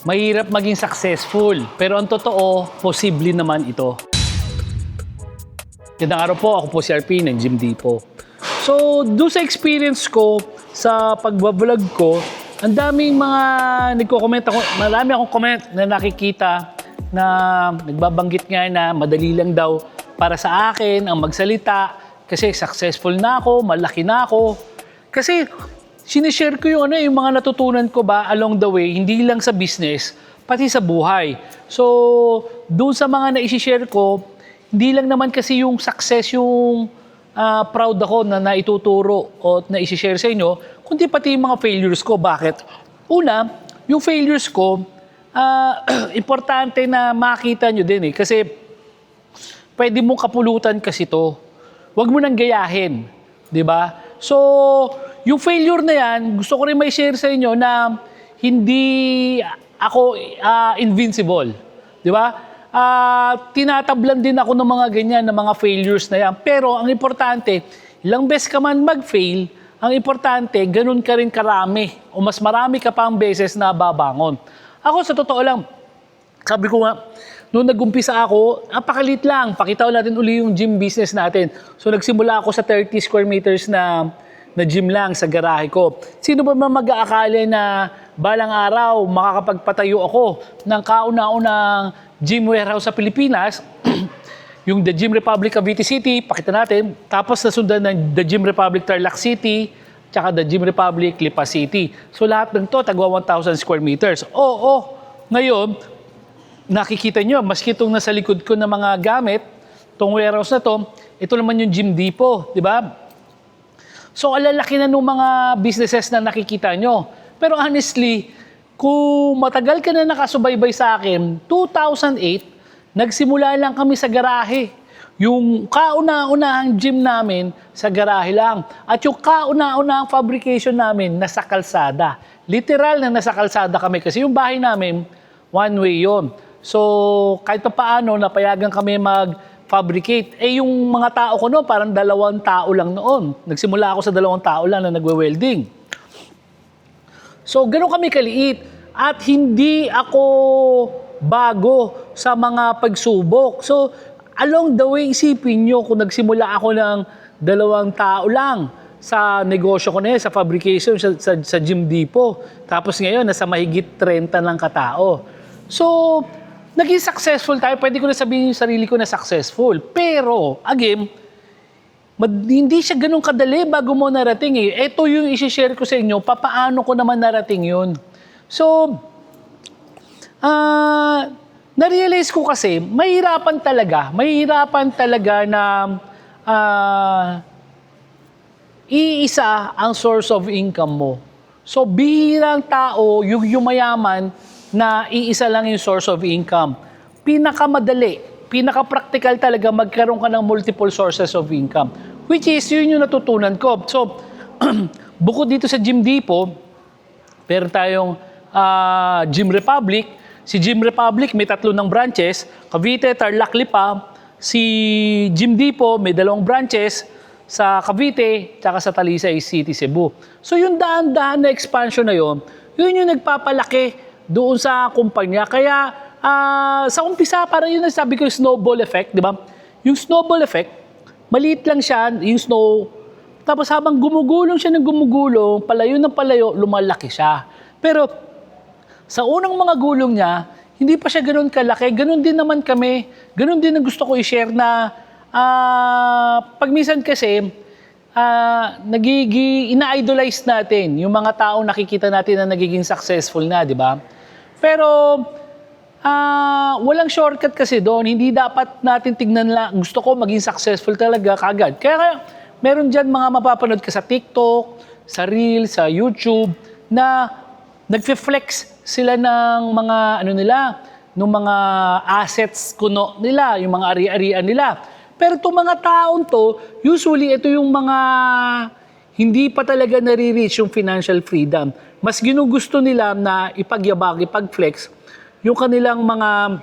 Mahirap maging successful, pero ang totoo, posible naman ito. Gandang araw po, ako po si RP ng Gym Depot. So, doon sa experience ko, sa pagbablog ko, ang daming mga nagko-comment ako, marami akong comment na nakikita na nagbabanggit nga na madali lang daw para sa akin ang magsalita kasi successful na ako, malaki na ako. Kasi sinishare ko yung mga natutunan ko ba along the way, hindi lang sa business, pati sa buhay. So, doon sa mga na-share ko, hindi lang naman kasi yung success yung proud ako na naituturo o na-share sa inyo, kundi pati yung mga failures ko. Bakit? Una, yung failures ko, importante na makita nyo din kasi pwede mong kapulutan kasi to. Huwag mo nang gayahin. Di ba? So, yung failure na yan, gusto ko rin may share sa inyo na hindi ako invincible. Di ba? Tinatablan din ako ng mga ganyan, ng mga failures na yan. Pero ang importante, ilang beses ka man mag-fail, ang importante, ganun ka rin karami o mas marami ka pang beses na babangon. Ako, sa totoo lang, sabi ko nga, noong nag-umpisa ako, napakalit lang. Pakita ko natin uli yung gym business natin. So, nagsimula ako sa 30 square meters na gym lang sa garahe ko. Sino ba mag-aakala na balang araw makakapagpatayo ako ng kauna-unang gym warehouse sa Pilipinas, yung The Gym Republic Cavite City, pakita natin. Tapos nasundan ng The Gym Republic Tarlac City, tsaka The Gym Republic Lipa City. So lahat ng to, tagwa 1,000 square meters. Ngayon, nakikita nyo, maski itong nasa likod ko na mga gamit, itong warehouse na to, ito naman yung Gym Depot, di ba? So, alalaki na nung mga businesses na nakikita nyo. Pero honestly, kung matagal ka na nakasubaybay sa akin, 2008, nagsimula lang kami sa garahe. Yung kauna-unahang gym namin, sa garahe lang. At yung kauna-unahang fabrication namin, nasa kalsada. Literal na nasa kalsada kami. Kasi yung bahay namin, one way yon. So, kahit pa paano, napayagan kami mag-fabricate. Yung mga tao ko noon, parang 2 tao lang noon. Nagsimula ako sa 2 tao lang na nagwe-welding. So, gano'n kami kaliit. At hindi ako bago sa mga pagsubok. So, along the way, isipin nyo, kung nagsimula ako ng 2 tao lang sa negosyo ko na yun, sa fabrication, sa Gym Depot. Tapos ngayon, nasa mahigit 30 ng katao. So, naging successful tayo. Pwede ko na sabihin yung sarili ko na successful. Pero, again, hindi siya ganun kadali bago mo narating Ito yung isi-share ko sa inyo, papaano ko naman narating yun. So, na-realize ko kasi, mahirapan talaga na iisa ang source of income mo. So, bihirang tao, yung mayaman, na iisa lang yung source of income. Pinakamadali, pinaka-practical talaga magkaroon ka ng multiple sources of income. Which is, yun yung natutunan ko. So, bukod dito sa Gym Depot, meron tayong Gym Republic. Si Gym Republic may 3 ng branches. Cavite, Tarlac, Lipa. Si Gym Depot may 2 branches sa Cavite tsaka sa Talisay City, Cebu. So yung daan-daan na expansion na yun yung nagpapalaki doon sa kumpanya. Kaya sa umpisa, parang yun ang sabi ko, snowball effect, di ba? Yung snowball effect, maliit lang siya, yung snow. Tapos habang gumugulong siya ng gumugulong, palayo ng palayo, lumalaki siya. Pero sa unang mga gulong niya, hindi pa siya ganun kalaki. Ganun din naman kami. Ganun din ang gusto ko i-share na pag minsan kasi, ina-idolize natin yung mga taong nakikita natin na nagiging successful na, di ba? Pero walang shortcut kasi doon. Hindi dapat natin tignan lang, gusto ko maging successful talaga kagad. Kaya meron dyan mga mapapanood ka sa TikTok, sa Reels, sa YouTube, na nagfe-flex sila ng mga ng mga assets kuno nila, yung mga ari-arian nila. Pero itong mga taon to, usually ito yung mga hindi pa talaga nare-reach yung financial freedom. Mas ginugusto nila na ipagyabang, ipag-flex yung kanilang mga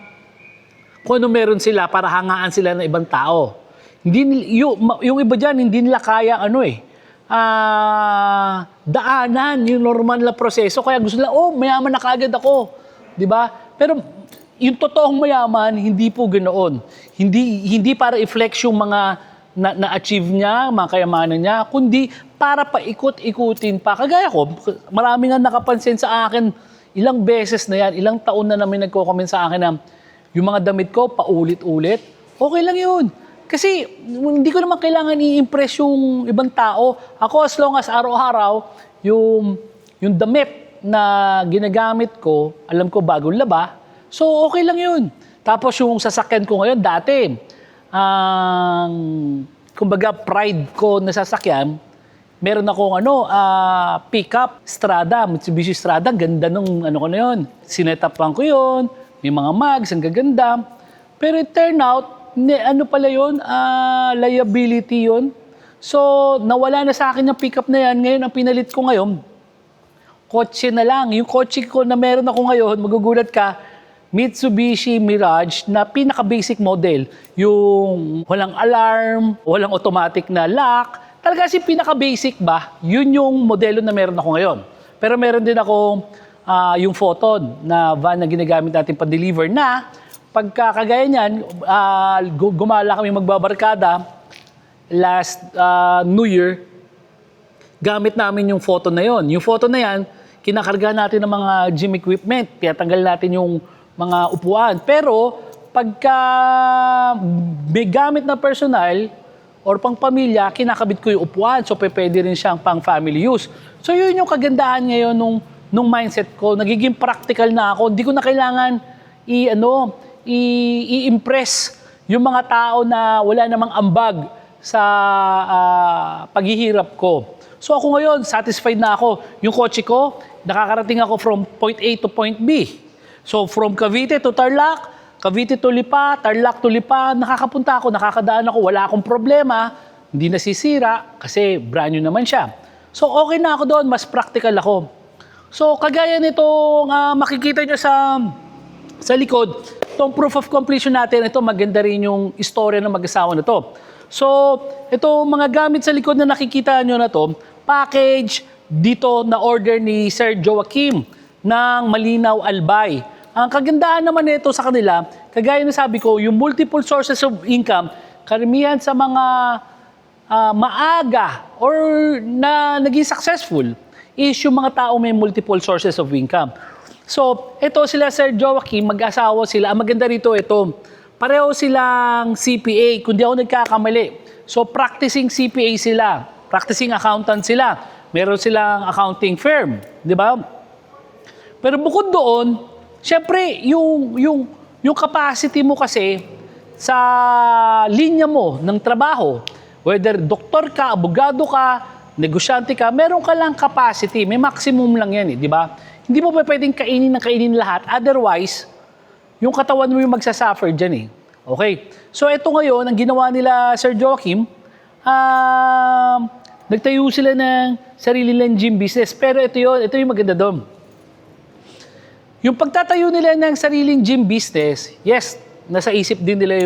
kung ano meron sila para hangaan sila ng ibang tao. Hindi, yung iba dyan, hindi nila kaya daanan yung normal na proseso. Kaya gusto nila, mayaman na kaagad ako. di ba? Pero yung totoong mayaman, hindi po ganoon. Hindi para i-flex yung mga na-achieve niya, mga kayamanan niya, kundi para paikot-ikutin pa. Kagaya ko, marami nga nakapansin sa akin, ilang beses na yan, ilang taon na namin nagko-comment sa akin na yung mga damit ko, paulit-ulit, okay lang yun. Kasi hindi ko naman kailangan i-impress yung ibang tao. Ako, as long as araw-araw, yung damit na ginagamit ko, alam ko bagong laba, so okay lang yun. Tapos yung sasakyan ko ngayon, dati, kumbaga pride ko na sasakyan, meron akong pickup Strada, Mitsubishi Strada, ganda nung ko na yun. Sinetapan ko yun, may mga mags, ang gaganda. Pero it turned out, pala yun, liability yun. So, nawala na sa akin yung pickup na yan. Ngayon, ang pinalit ko ngayon, kotse na lang. Yung kotse ko na meron ako ngayon, magugulat ka, Mitsubishi Mirage na pinaka-basic model. Yung walang alarm, walang automatic na lock. Talaga kasi pinaka-basic ba, yun yung modelo na meron ako ngayon. Pero meron din ako yung Photon na van na ginagamit natin pa-deliver na pagkakagaya niyan, gumala kami magbabarkada last New Year, gamit namin yung Photon na yon. Yung Photon na yan, kinakarga natin ng mga gym equipment, tinatanggal natin yung mga upuan. Pero pagka may gamit na personal or pang pamilya, kinakabit ko yung upuan. So pwede rin siyang pang family use. So yun yung kagandahan ngayon nung mindset ko. Nagiging practical na ako. Hindi ko na kailangan i-impress yung mga tao na wala namang ambag sa paghihirap ko. So ako ngayon, satisfied na ako. Yung kotse ko, nakakarating ako from point A to point B. So from Cavite to Tarlac, Cavite to Lipa, Tarlac to Lipa, nakakapunta ako, nakakadaan ako, wala akong problema, hindi nasisira kasi brand new naman siya. So okay na ako doon, mas practical ako. So kagaya nitong makikita nyo sa likod, itong proof of completion natin, ito maganda rin yung istorya ng mag-asawa na to. So ito mga gamit sa likod na nakikita nyo na to, package dito na order ni Sir Joaquim ng Malinaw Albay. Ang kagandahan naman nito sa kanila, kagaya na sabi ko, yung multiple sources of income, karamihan sa mga maaga or na naging successful is yung mga tao may multiple sources of income. So, ito sila Sir Joaquim, mag-asawa sila. Ang maganda rito, ito, pareho silang CPA, kundi ako nagkakamali. So, practicing CPA sila, practicing accountant sila. Meron silang accounting firm, di ba? Pero bukod doon, syempre, yung capacity mo kasi sa linya mo ng trabaho, whether doktor ka, abogado ka, negosyante ka, meron ka lang capacity. May maximum lang yan, di ba? Hindi mo pa pwedeng kainin lahat. Otherwise, yung katawan mo yung magsasuffer dyan eh. Okay. So, ito ngayon, ang ginawa nila Sir Joaquim, nagtayo sila ng sarili nilang gym business. Pero ito yung maganda doon. Yung pagtatayo nila ng sariling gym business, yes, nasa isip din nila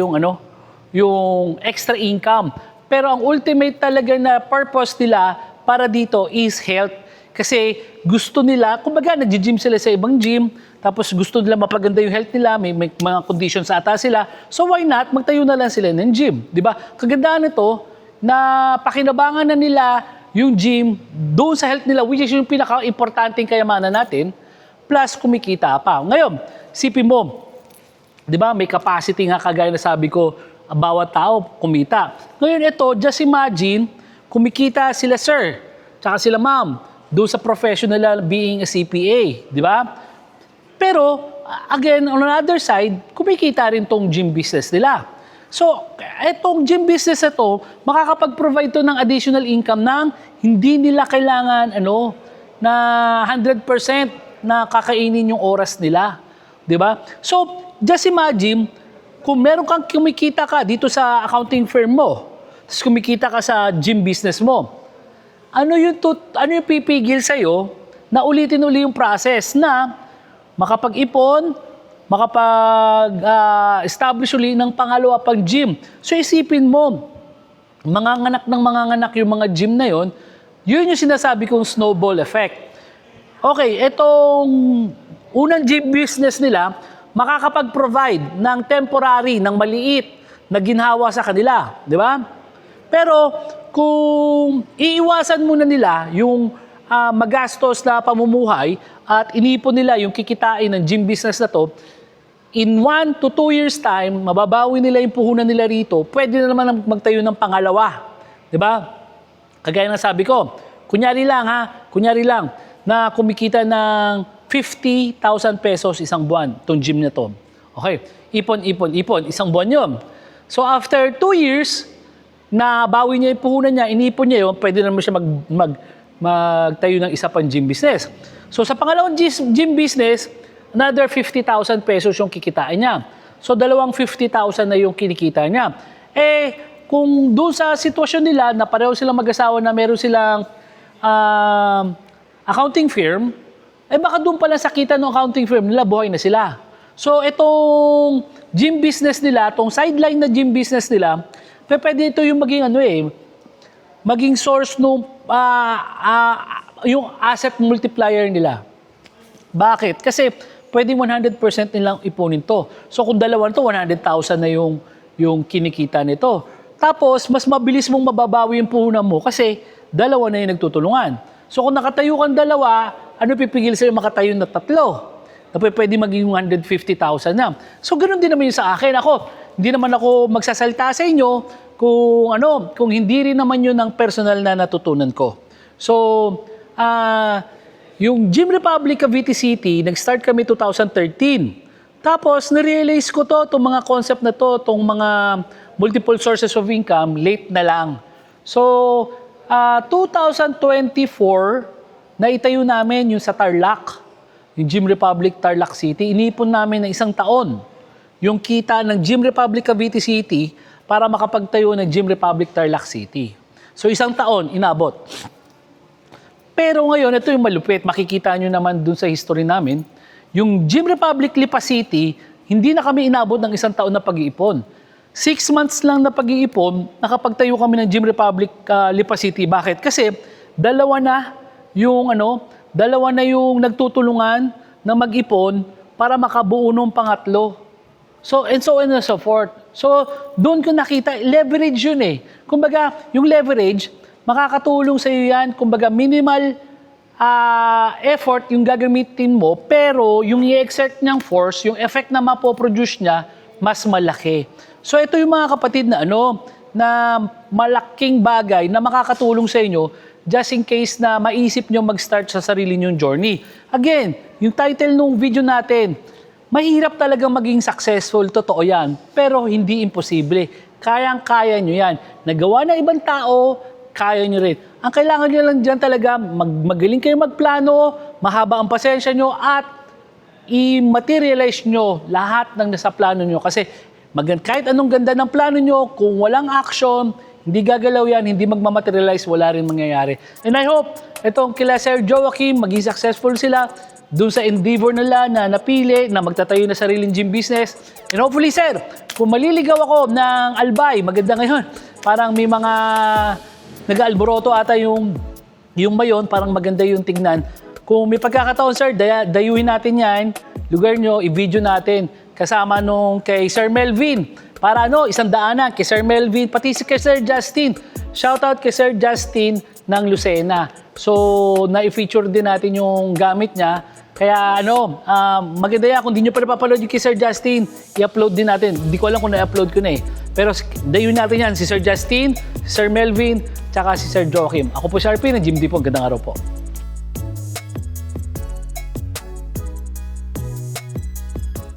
yung extra income. Pero ang ultimate talaga na purpose nila para dito is health. Kasi gusto nila, kumbaga nag-gym sila sa ibang gym, tapos gusto nila mapaganda yung health nila, may mga conditions ata sila. So why not, magtayo na lang sila ng gym, di ba? Kagandahan nito, na pakinabangan na nila yung gym doon sa health nila, which is yung pinaka-importanting kayamanan natin, plus kumikita pa. Ngayon, sipin mo, di ba, may capacity nga kagaya na sabi ko, bawat tao kumita. Ngayon ito, just imagine, kumikita sila sir, tsaka sila ma'am, doon sa professional being a CPA, di ba? Pero, again, on another side, kumikita rin tong gym business nila. So, itong gym business ito, makakapag-provide to ng additional income nang hindi nila kailangan, na 100% na kakainin yung oras nila. Di ba? So, just imagine, kung meron kang kumikita ka dito sa accounting firm mo, tapos kumikita ka sa gym business mo, ano yung pipigil sa'yo na ulitin uli yung process na makapag-ipon, makapag-establish uli ng pangalawa pang gym. So isipin mo, manganganak yung mga gym na yun yung sinasabi kong snowball effect. Okay, unang gym business nila, makakapag-provide ng temporary, ng maliit na ginhawa sa kanila. Di ba? Pero kung iiwasan muna nila yung magastos na pamumuhay at inipon nila yung kikitain ng gym business na to, in 1 to 2 years time, mababawi nila yung puhunan nila rito, pwede na naman magtayo ng pangalawa. Di ba? Kagaya ng sabi ko, kunyari lang na kumikita ng 50,000 pesos isang buwan, itong gym na to. Okay, ipon, isang buwan yun. So after 2 years, na bawi niya yung puhunan niya, inipon niya yun, pwede naman siya magtayo ng isa pang gym business. So sa pangalawang gym business, another 50,000 pesos yung kikitain niya. So dalawang 50,000 na yung kinikita niya. Kung doon sa sitwasyon nila na pareho silang mag-asawa na meron silang accounting firm, baka doon pala sa kita ng accounting firm nila, buhay na sila. So itong gym business nila, itong sideline na gym business nila, pwede ito yung maging source ng yung asset multiplier nila. Bakit? Kasi pwede 100% nilang ipunin to. So kung dalawa to, 100,000 na yung kinikita nito. Tapos, mas mabilis mong mababawi yung puhunan mo kasi dalawa na yung nagtutulungan. So kung nakatayo kang dalawa, ano pipigil sa'yo makatayo na tatlo? Na pwede maging 150,000 na. So ganoon din naman yung sa akin. Hindi naman ako magsasalita sa inyo kung hindi rin naman yun ang personal na natutunan ko. So, yung Gym Republic Cavite City, nag-start kami 2013. Tapos, na-realize ko itong mga concept na itong mga multiple sources of income, late na lang. So, 2024, naitayo namin yung sa Tarlac, yung Gym Republic Tarlac City. Inipon namin ng 1 taon yung kita ng Gym Republic Cavite City para makapagtayo ng Gym Republic Tarlac City. So, 1 taon, inabot. Pero ngayon, ito yung malupit. Makikita nyo naman dun sa history namin. Yung Gym Republic Lipa City, hindi na kami inabot ng 1 taon na pag-iipon. 6 months lang na pag-iipon, nakapagtayo kami ng Gym Republic Lipa City. Bakit? Kasi dalawa na yung nagtutulungan na mag-ipon para makabuo ng pangatlo. So, and so on and so forth. So, doon ko nakita, leverage yun eh. Kumbaga, yung leverage, makakatulong sa iyo yan. Kumbaga, minimal effort yung gagamitin mo, pero yung i-exert niyang force, yung effect na mapoproduce niya, mas malaki. So, ito yung mga kapatid na na malaking bagay na makakatulong sa inyo just in case na maisip nyo mag-start sa sarili nyong journey. Again, yung title nung video natin, mahirap talagang maging successful, totoo yan. Pero hindi imposible. Kayang-kaya nyo yan. Nagawa ng ibang tao, kaya nyo rin. Ang kailangan nyo lang dyan talaga, magaling kayo magplano, mahaba ang pasensya nyo, at i-materialize nyo lahat ng nasa plano nyo. Kasi kahit anong ganda ng plano nyo, kung walang action, hindi gagalaw yan, hindi magmamaterialize, wala rin mangyayari. And I hope, itong kila Sir Joaquim, maging successful sila doon sa endeavor nila na napili, na magtatayo na sariling gym business. And hopefully, Sir, kung maliligaw ako ng Albay, maganda ngayon, parang may mga nag-alboroto ata yung mayon, parang maganda yung tignan. Kung may pagkakataon, Sir, dayuhin natin yan, lugar nyo, i-video natin, kasama nung kay Sir Melvin. Para 100 kay Sir Melvin, pati kay Sir Justin. Shoutout kay Sir Justin ng Lucena. So, na-feature din natin yung gamit niya. Kaya maganda yan. Kung di nyo pa napapaload yung kay Sir Justin, i-upload din natin. Hindi ko alam kung na-upload ko na eh. Pero dayun natin yan, si Sir Justin, si Sir Melvin, tsaka si Sir Joaquim. Ako po si RP ng Gym Depot. Gandang araw po.